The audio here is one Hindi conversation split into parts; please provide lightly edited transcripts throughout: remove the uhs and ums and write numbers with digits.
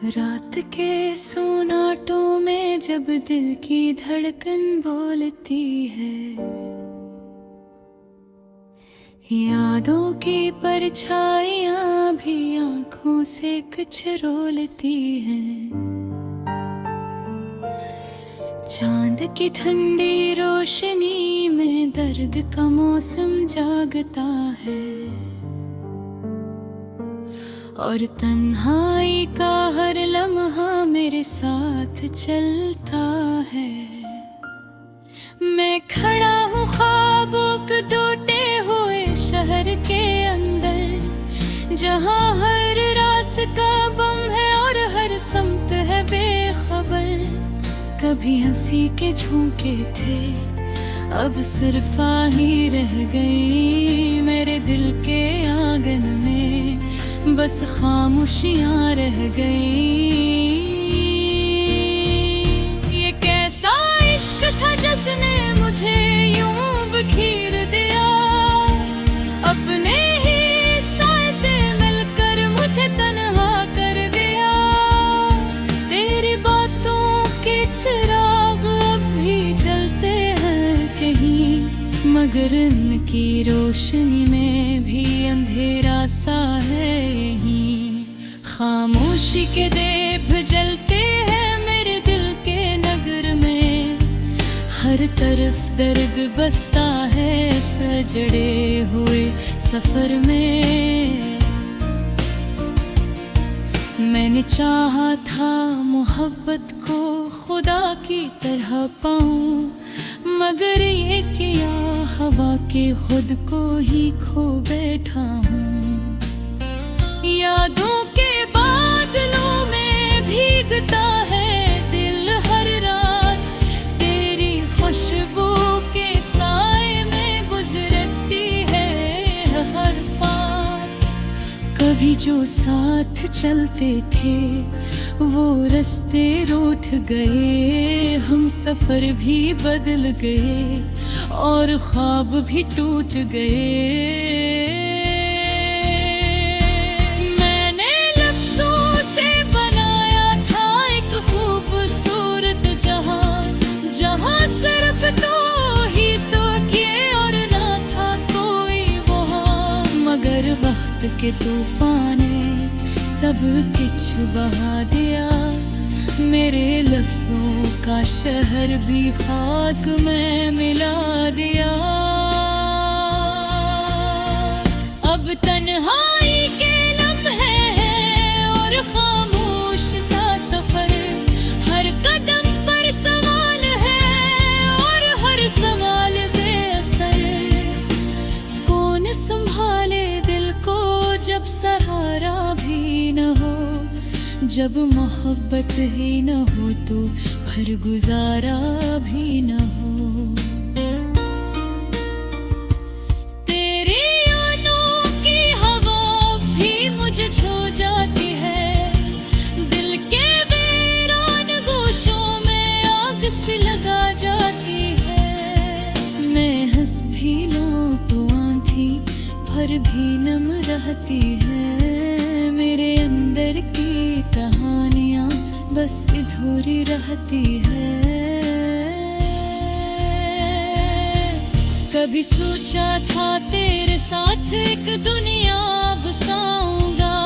रात के सोनाटों में जब दिल की धड़कन बोलती है, यादों की परछाइयां भी आंखों से कुछ रोलती हैं। चांद की ठंडी रोशनी में दर्द का मौसम जागता है, और तन्हाई का हर लम्हा मेरे साथ चलता है। मैं खड़ा हूँ ख्वाबों के टूटे हुए शहर के अंदर, जहाँ हर रास्ता बम है और हर सम्त है बेखबर। कभी हंसी के झोंके थे, अब सिर्फ ही रह गई मेरे दिल के आंगन में, बस खामोशियां रह गई। ये कैसा इश्क था जिसने मुझे यूं बखेर दिया, अपने ही साए से मिलकर मुझे तन्हा कर दिया। तेरी बातों के चिराग अब भी जलते हैं कहीं, मगर इनकी रोशनी में भी अंधेरा सा है यहीं। खामोशी के दीप जलते हैं मेरे दिल के नगर में, हर तरफ दर्द बसता है सजड़े हुए सफर में। मैंने चाहा था मोहब्बत को खुदा की तरह पाऊं, मगर ये किया हवा के खुद को ही खो बैठा हूँ। यादों के बादलों में भीगता है दिल हर रात, तेरी खुशबू के साए में गुजरती है हर पार। कभी जो साथ चलते थे वो रास्ते रूठ गए, हम सफर भी बदल गए और ख्वाब भी टूट गए। मैंने लफ्जों से बनाया था एक खूबसूरत जहां, जहां सिर्फ तो ही तो किए और ना था कोई वहां। मगर वक्त के तूफान ने सब कुछ बहा दिया, मेरे लफ्जों का शहर भी खाक में मिला दिया। अब तन्हाई के लम्हे हैं और खामोश सा सफर, हर कदम पर सवाल है और हर सवाल बेअसर। कौन संभाले दिल को जब सहारा भी न हो, जब मोहब्बत ही न हो तो फिर गुजारा भी न हो। तेरी यादों की हवा भी मुझे छू जाती है, दिल के वीरान गोशों में आग सी लगा जाती है। मैं हंस भी लूं तो आंधी भर भी नम रहती है, मेरे अंदर की कहानियां बस अधूरी रहती है। कभी सोचा था तेरे साथ एक दुनिया बसाऊंगा,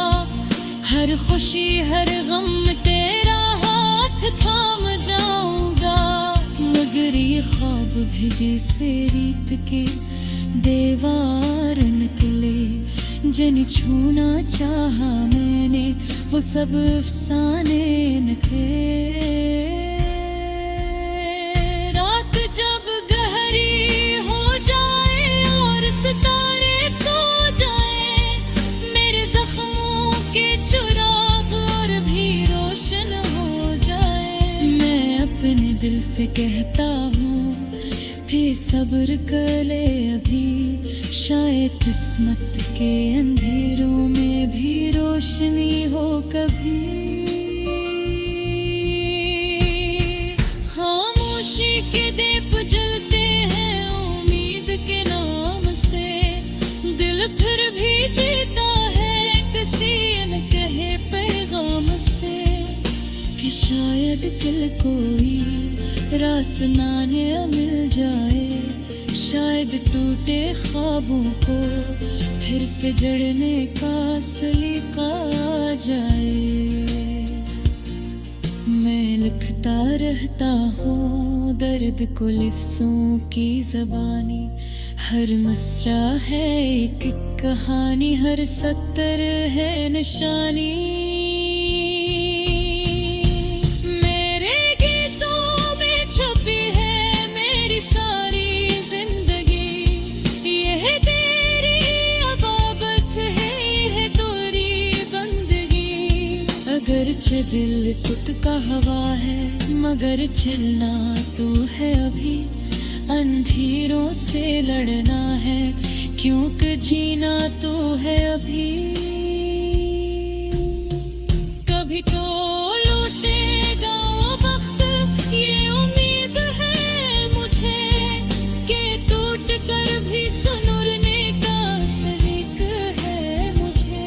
हर खुशी हर गम तेरा हाथ थाम जाऊंगा। मगर ये ख्वाब भी जैसे रीत के देवार निकले, जिन्हें छूना चाहा मैंने वो सब अफसाने निकले। रात जब गहरी हो जाए और सितारे सो जाए, मेरे जख्मों के चिराग और भी रोशन हो जाए। मैं अपने दिल से कहता हूँ फिर सब्र कर ले अभी, शायद किस्मत के अंधेरों में भी रोशनी हो कभी। खामोशी के दीप जलते हैं उम्मीद के नाम से, दिल फिर भी जीता है किसी न कहे पैगाम से। शायद दिल कोई रास नाने मिल जाए, शायद टूटे ख्वाबों को फिर से जड़ने का सलीका आ जाए। मैं लिखता रहता हूँ दर्द को लिफ्ज़ों की ज़बानी, हर मिसरा है एक कहानी, हर सतर है निशानी। मेरे गीतों में छपी है मेरी सारी जिंदगी, यह तेरी अबाबत है, यह तोरी बंदगी। अगरचे दिल खुद का हवा है, मगर चलना तू है अभी, अंधेरों से लड़ना है क्योंकि जीना तो है अभी। कभी तो लौटेगा वक्त, ये उम्मीद है मुझे कि टूट कर भी सुनुरने का सलीक है मुझे।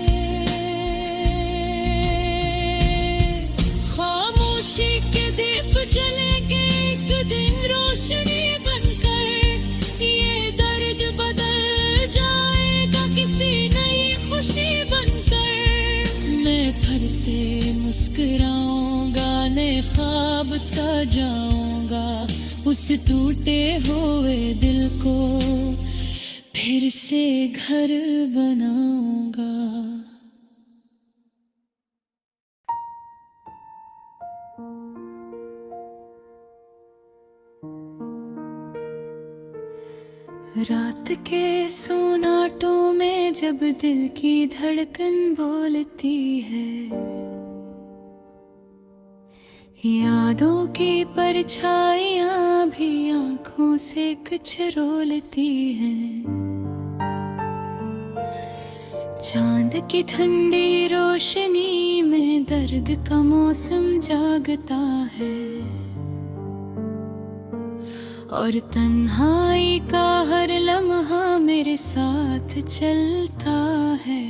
खामोशी के दीप जलेंगे एक दिन रोशनी बनकर, ये दर्द बदल जाएगा किसी नई खुशी बनकर। मैं फिर से मुस्कुराऊंगा, नए ख्वाब सजाऊंगा, उस टूटे हुए दिल को फिर से घर बनाऊंगा। रात के सोनाटों में जब दिल की धड़कन बोलती है, यादों की परछाइयाँ भी आँखों से कुछ रोलती हैं। चांद की ठंडी रोशनी में दर्द का मौसम जागता है, और तन्हाई का हर लम्हा मेरे साथ चलता है।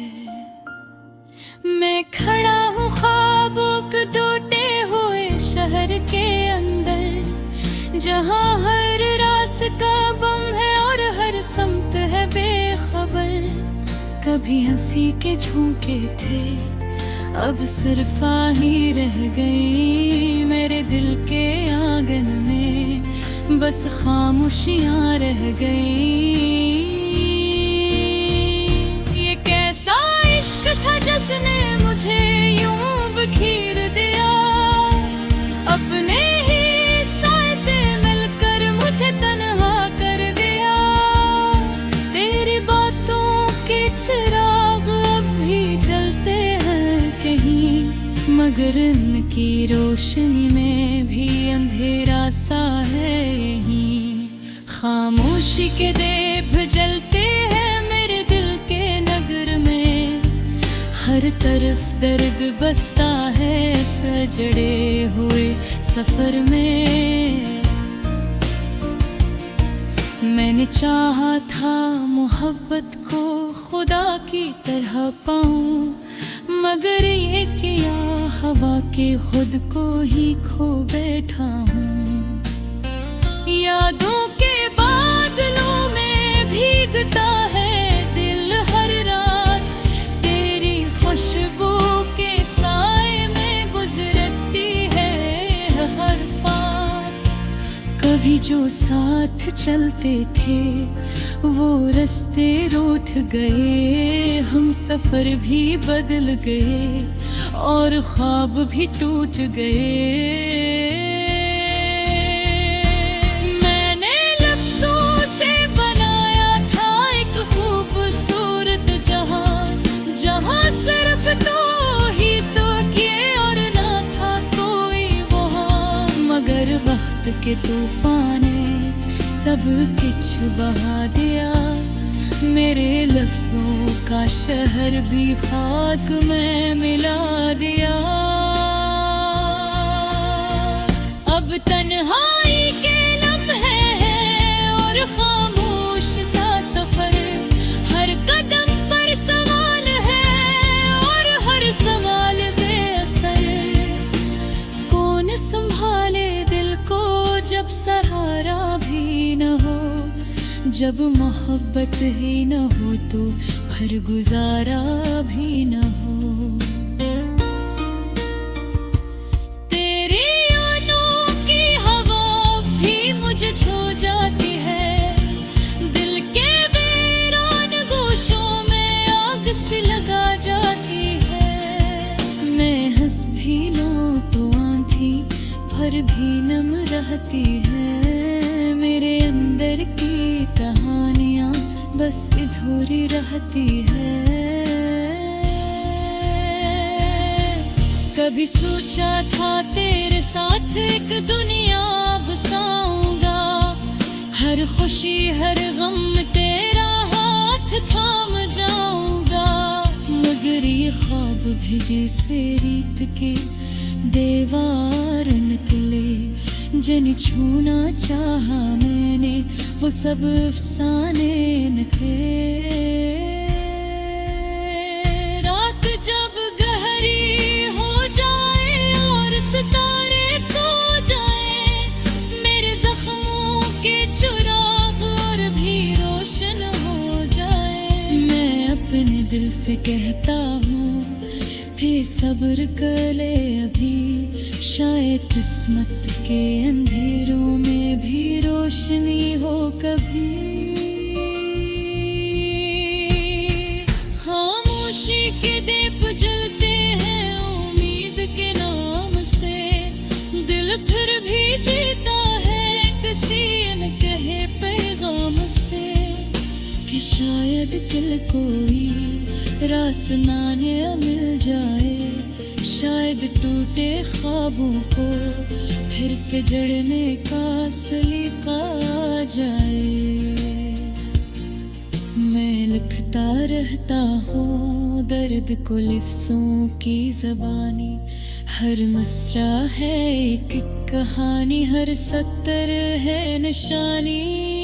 मैं खड़ा हूँ ख्वाबों के टूटे हुए शहर के अंदर, जहाँ हर रास्ता बम है और हर समत है बेखबर। कभी हंसी के झोंके थे, अब सिर्फ ही रह गई मेरे दिल के आंगन में, बस खामोशियाँ रह गई। ये कैसा इश्क था जिसने मुझे यूं बखेर दिया, अपने ही साए से मिलकर मुझे तन्हा कर दिया। तेरी बातों के चिराग अब भी जलते हैं कहीं, मगर इनकी रोशनी में भी अंधेरा सा है यहीं। खामोशी के दीप जलते हैं मेरे दिल के नगर में, हर तरफ दर्द बसता है सजड़े हुए सफर में। मैंने चाहा था मोहब्बत को खुदा की तरह पाऊं, मगर ये किया हवा के खुद को ही खो बैठा हूँ। यादों के बादलों में भीगता है दिल हर रात, तेरी खुशबू के साए में गुजरती है हर पार। कभी जो साथ चलते थे वो रास्ते रूठ गए, हम सफर भी बदल गए और ख्वाब भी टूट गए। मैंने लफ्जों से बनाया था एक खूबसूरत जहां, जहां सिर्फ तो ही तो किए और ना था कोई वहां। मगर वक्त के तूफान ने सब कुछ बहा दिया, मेरे लफ्जों का शहर भी खाक में मिला दिया। अब तन्हाई के लम्हे हैं और खामोश सा सफर, हर कदम पर सवाल है और हर सवाल बेअसर। कौन संभाले जब मोहब्बत ही न हो तो फिर गुजारा भी न हो। तेरी यादों की हवा भी मुझे छू जाती है, दिल के वीरान गोशों में आग सी लगा जाती है। मैं हंस भी लूं तो आंधी भर भी नम रहती है। मेरे अंदर की कहानियां बस अधूरी रहती है। कभी सोचा था तेरे साथ एक दुनिया बसाऊंगा, हर खुशी हर गम तेरा हाथ थाम जाऊंगा। मगर ये ख्वाब भी जैसे रीत के दीवार निकले, जिन्हें छूना चाहा मैंने वो सब अफसाने निकले। रात जब गहरी हो जाए और सितारे सो जाए, मेरे जख्मों के चिराग और भी रोशन हो जाए। मैं अपने दिल से कहता हूँ फिर सब्र कर ले अभी, शायद किस्मत के अंधेरों में भी रोशनी हो कभी। खामोशी के दीप जलते हैं उम्मीद के नाम से, दिल फिर भी जीता है किसी अनकहे पैगाम से। कि शायद दिल कोई रास्ताने मिल जाए, शायद टूटे ख्वाबों को फिर से जड़ने का सलीका आ जाए। मैं लिखता रहता हूँ दर्द को लिफ्ज़ों की ज़बानी, हर मिसरा है एक कहानी, हर सतर है निशानी।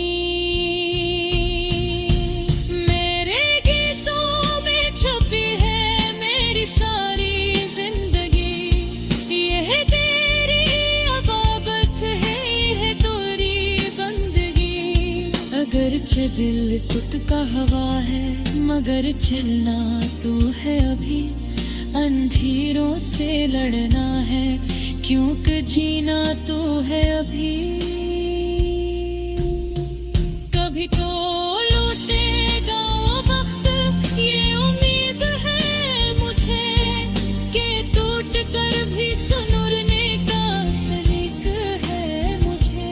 अगरचे दिल खुद का हवा है, मगर चलना तो है अभी। अंधेरों से लड़ना है क्योंकि जीना तो है अभी। कभी तो लौटेगा वो वक्त, ये उम्मीद है मुझे कि टूट कर भी सुनुरने का सलीक है मुझे।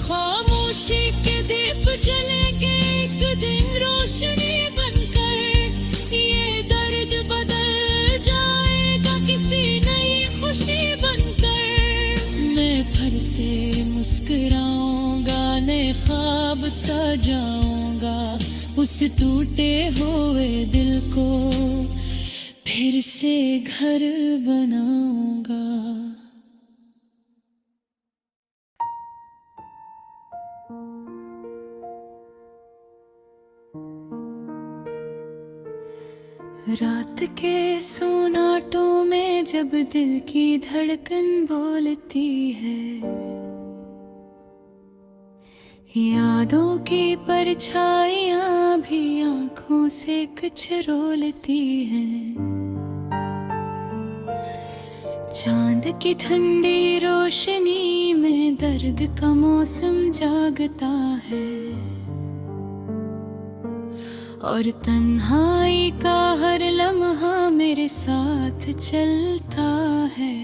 खामोशी के दीप जलेंगे एक दिन रोशनी बनकर, ये दर्द बदल जाएगा किसी नई खुशी बनकर। मैं फिर से मुस्कुराऊंगा, नए ख्वाब सजाऊंगा, उस टूटे हुए दिल को फिर से घर बनाऊंगा। रात के सोनाटों में जब दिल की धड़कन बोलती है, यादों की परछाइयां भी आंखों से कुछ रोलती हैं। चांद की ठंडी रोशनी में दर्द का मौसम जागता है, और तन्हाई का हर लम्हा मेरे साथ चलता है।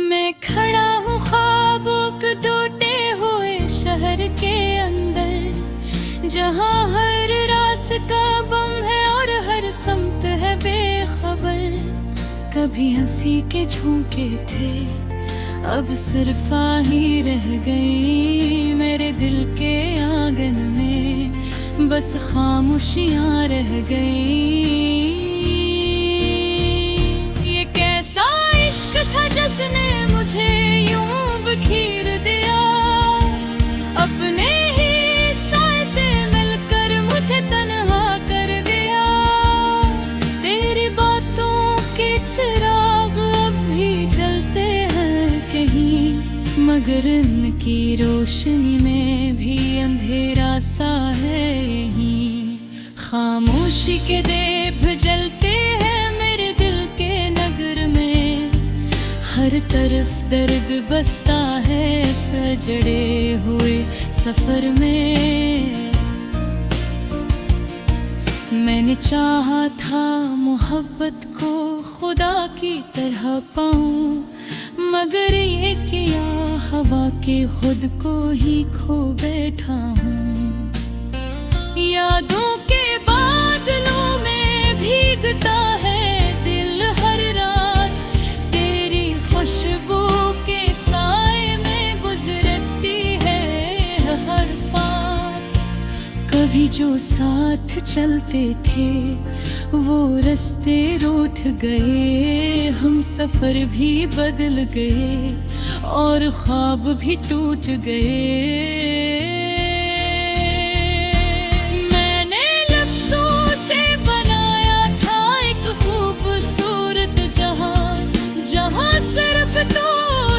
मैं खड़ा हूँ ख्वाबों के टूटे हुए शहर के अंदर, जहाँ हर रास्ता बम है और हर समत है बेखबर। कभी हंसी के झोंके थे, अब सिर्फ ही रह गई मेरे दिल के आंगन में, बस खामोशियां रह गई। ये कैसा इश्क था जिसने मुझे यूं बखेर दिया, अपने ही साए से मिलकर मुझे तन्हा कर दिया। तेरी बातों के चिराग अब भी जलते हैं कहीं, मगर मगर इनकी रोशनी में भी अंधेरा सा है यहीं। खामोशी के दीप जलते हैं मेरे दिल के नगर में, हर तरफ दर्द बसता है सजड़े हुए सफर में। मैंने चाहा था मोहब्बत को खुदा की तरह पाऊं, मगर ये किया हवा के खुद को ही खो बैठा हूँ। यादों के बादलों में भीगता है दिल हर रात, तेरी खुशबू के साए में गुजरती है हर बात। कभी जो साथ चलते थे वो रास्ते रूठ गए, हम सफर भी बदल गए और ख्वाब भी टूट गए। मैंने लफ्जों से बनाया था एक खूबसूरत जहां, जहां सिर्फ तो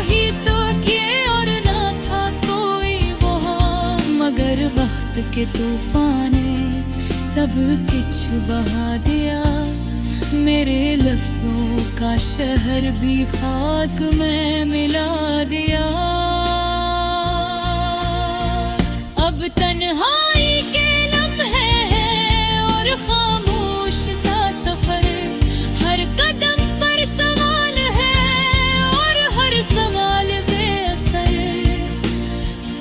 ही तो किए और ना था कोई वहां। मगर वक्त के तूफान ने सब कुछ बहा दिया, मेरे लफ्जों का शहर भी खाक में मिला दिया। अब तन्हाई के लम्हे हैं और खामोश सा सफर, हर कदम पर सवाल है और हर सवाल बेअसर।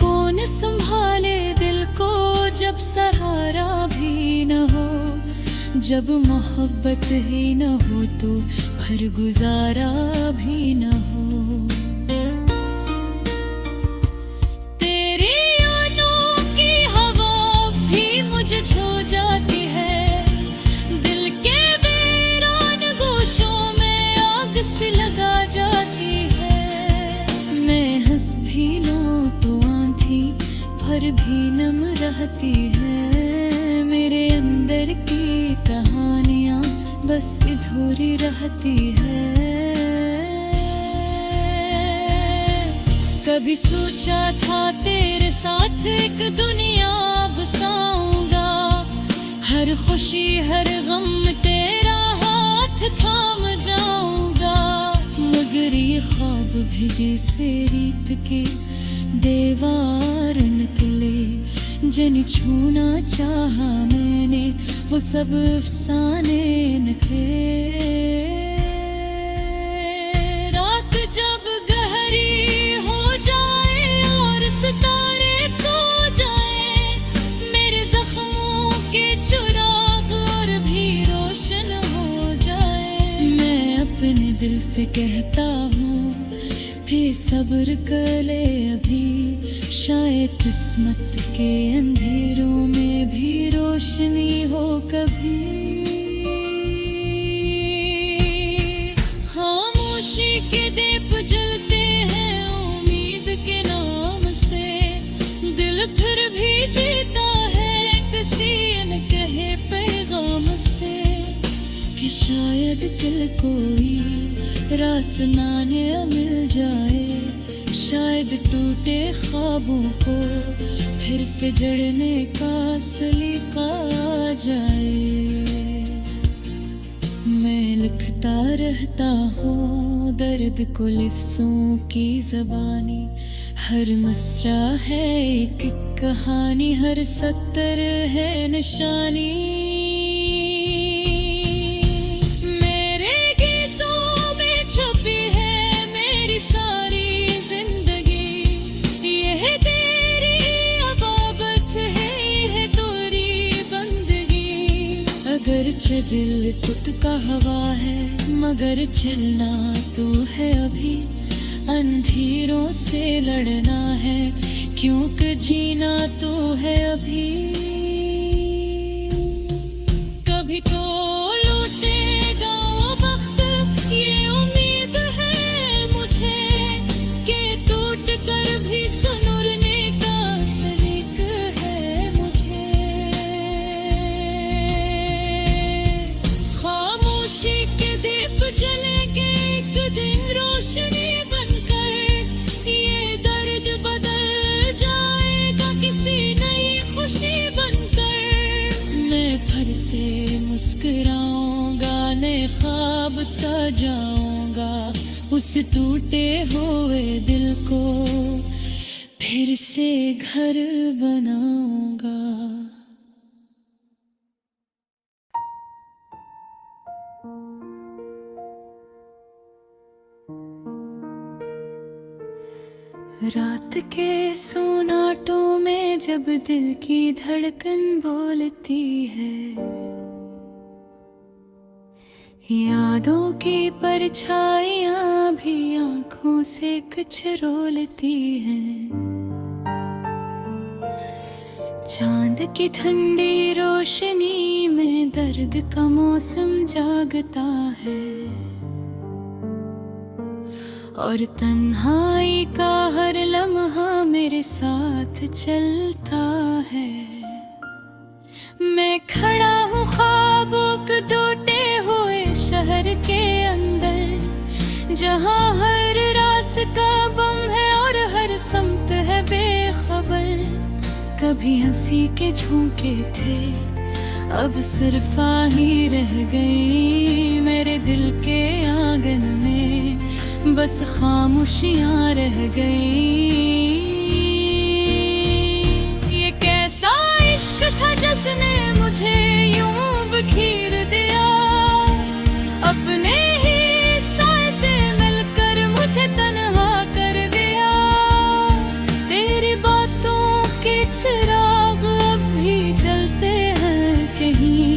कौन संभाले दिल को जब सहारा भी न हो, जब मोहब्बत ही न हो तो भर गुजारा भी न हो। तेरी यादों की हवा भी मुझे छू जाती है, दिल के वीरान गोशों में आग सी लगा जाती है। मैं हंस भी लूं तो आंधी भर भी नम रहती है, मेरे अंदर की कहानियां बस अधूरी रहती है। कभी सोचा था तेरे साथ एक दुनिया बसाऊंगा, हर खुशी हर गम तेरा हाथ थाम जाऊंगा। मगर ये ख्वाब भी जैसे रीत के देवार निकले, जिन्हें छूना चाहा मैंने वो सब अफसाने निकले। रात जब गहरी हो जाए और सितारे सो जाए, मेरे जख्मों के चिराग और भी रोशन हो जाए। मैं अपने दिल से कहता हूँ सब्र कर ले अभी, शायद किस्मत के अंधेरों में भी रोशनी हो कभी। खामोशी के दीप जलते हैं उम्मीद के नाम से, दिल फिर भी जीता है किसी अनकहे पैगाम से। कि शायद दिल कोई रास्ताने मिल जाए, शायद टूटे ख्वाबों को फिर से जड़ने का सलीका आ जाए। मैं लिखता रहता हूँ दर्द को लफ्ज़ों की ज़बानी, हर मिसरा है एक कहानी, हर सतर है निशानी। अगरचे दिल खुद का हवा है, मगर चलना तो है अभी। अंधेरों से लड़ना है क्योंकि जीना तो है अभी। कभी तो लौटेगा वो वक्त, ये उम्मीद है मुझे कि टूट कर भी सुनुरने का सलीक है मुझे। खामोशी के दीप जलेंगे एक दिन रोशनी बनकर, ये दर्द मुस्कुराऊंगा, नए ख्वाब सजाऊंगा, उस टूटे हुए दिल को फिर से घर बनाऊंगा। रात के सोनाटों में जब दिल की धड़कन बोलती है, यादों की परछाइयां भी आंखों से कुछ रोलती हैं। चांद की ठंडी रोशनी में दर्द का मौसम जागता है, और तन्हाई का हर लम्हा मेरे साथ चलता है। मैं खड़ा हूँ ख्वाबों के टूटे हुए शहर के अंदर, जहाँ हर रास का बम है और हर समत है बेखबर। कभी हंसी के झोंके थे, अब सिर्फ ही रह गई मेरे दिल के आंगन में, बस खामोशियां रह गई। ये कैसा इश्क था जिसने मुझे यूं बखेर दिया, अपने ही साए से मिलकर मुझे तन्हा कर दिया। तेरी बातों के चिराग अब भी जलते हैं कहीं,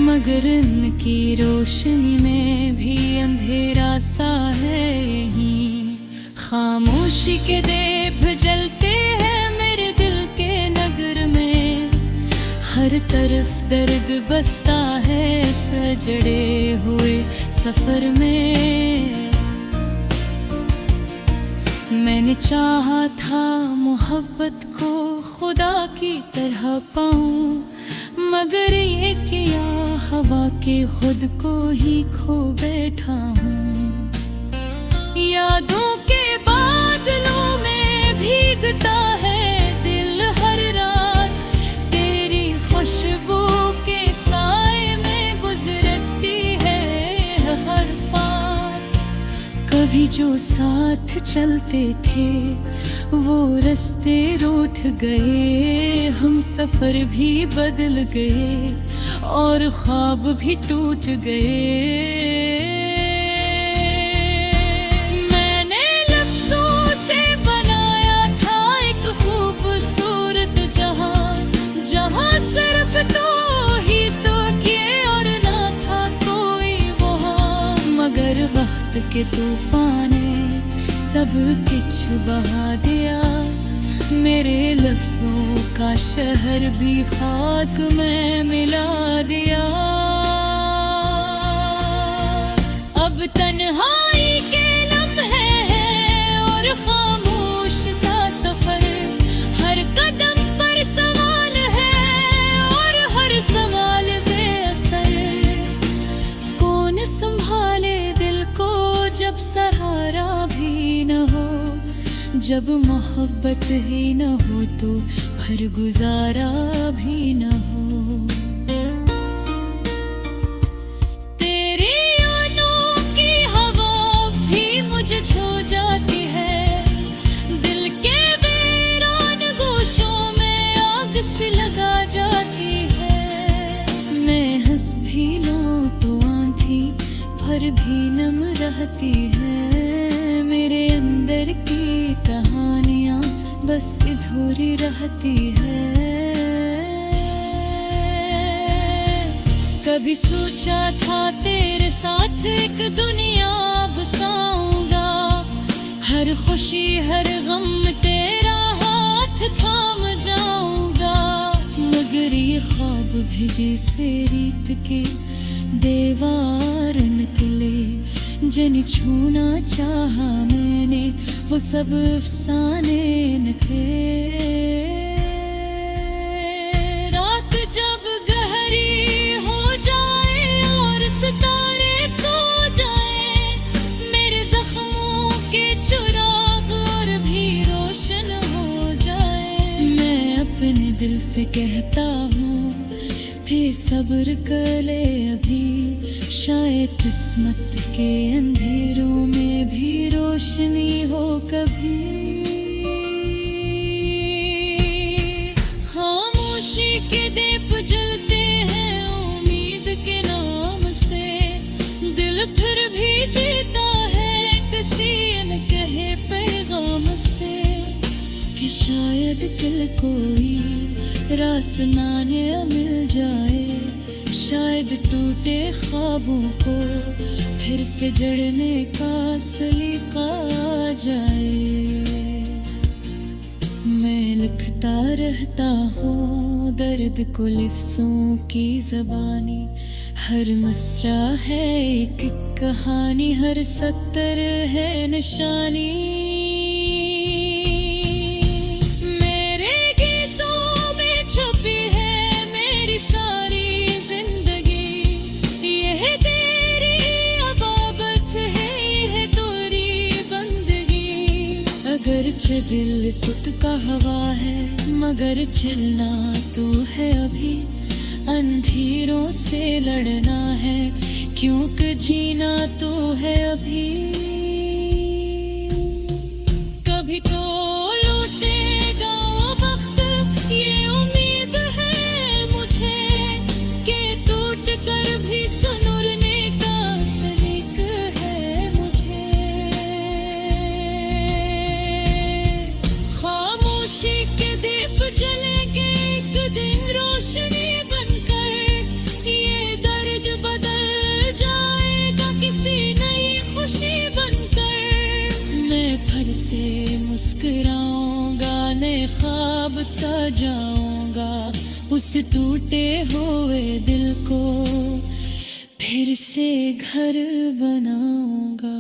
मगर इनकी रोशनी में भी अंधेरा सा है यहीं। खामोशी के दीप जलते हैं मेरे दिल के नगर में, हर तरफ दर्द बसता है सजड़े हुए सफर में। मैंने चाहा था मोहब्बत को खुदा की तरह पाऊं, मगर ये किया हवा के खुद को ही खो बैठा हूँ। यादों के बादलों में भीगता है दिल हर रात, तेरी खुशबू के साए में गुजरती है हर पार। कभी जो साथ चलते थे वो रास्ते रूठ गए, हम सफर भी बदल गए और ख्वाब भी टूट गए। मैंने लफ्जों से बनाया था एक खूबसूरत जहां, जहां सिर्फ तो ही तो किए और ना था कोई वहां। मगर वक्त के तूफान ने सब कुछ बहा दिया, मेरे लफ्जों का शहर भी खाक में मिला दिया। अब तन्हाई के लम्हे हैं और खामोश सा सफर, हर कदम पर सवाल है और हर सवाल बेअसर। कौन संभाले दिल को जब सहारा भी न हो, जब मोहब्बत ही न हो तो भर गुजारा भी न हो। तेरी यादों की हवा भी मुझे छू जाती है, दिल के वीरान गोशों में आग सी लगा जाती है। मैं हंस भी लूं तो आंधी भर भी नम रहती है, मेरे अंदर की कहानियां बस अधूरी रहती है। कभी सोचा था तेरे साथ एक दुनिया बसाऊंगा, हर खुशी हर गम तेरा हाथ थाम जाऊंगा। मगर ये ख्वाब भी जैसे रीत के देवार निकले, जिन छूना चाहा मैंने वो सब अफसाने निकले। रात जब गहरी हो जाए और सितारे सो जाए, मेरे जख्मों के चिराग और भी रोशन हो जाए। मैं अपने दिल से कहता हूँ भी सब्र कर ले अभी, शायद किस्मत के अंधेरों में भी रोशनी हो कभी। खामोशी के दीप जलते हैं उम्मीद के नाम से, दिल फिर भी जीता है किसी अनकहे पैगाम से, कि शायद दिल कोई रास्ताने मिल जाए, शायद टूटे ख्वाबों को फिर से जड़ने का सलीका आ जाए। मैं लिखता रहता हूँ दर्द को लिफ्ज़ों की ज़बानी, हर मिसरा है एक कहानी, हर सतर है निशानी। मेरे गीतों में छपी है मेरी सारी जिंदगी, यह तेरी अबाबत है, यह तोरी बंदगी। अगरचे दिल खुद का हवा है, मगर चलना तो है अभी, अंधेरों से लड़ना है क्योंकि जीना तो है अभी। कभी तो लौटेगा वक्त, ये उम्मीद है मुझे, कि टूट कर भी सुनुरने का सलीक है मुझे। खामोशी के दीप जलेंगे एक दिन रोशनी बनकर, ये दर्द बदल जाएगा किसी नई खुशी बनकर। मैं फिर से मुस्कुराऊंगा, नए ख्वाब सजाऊंगा, उस टूटे हुए दिल को फिर से घर बनाऊंगा।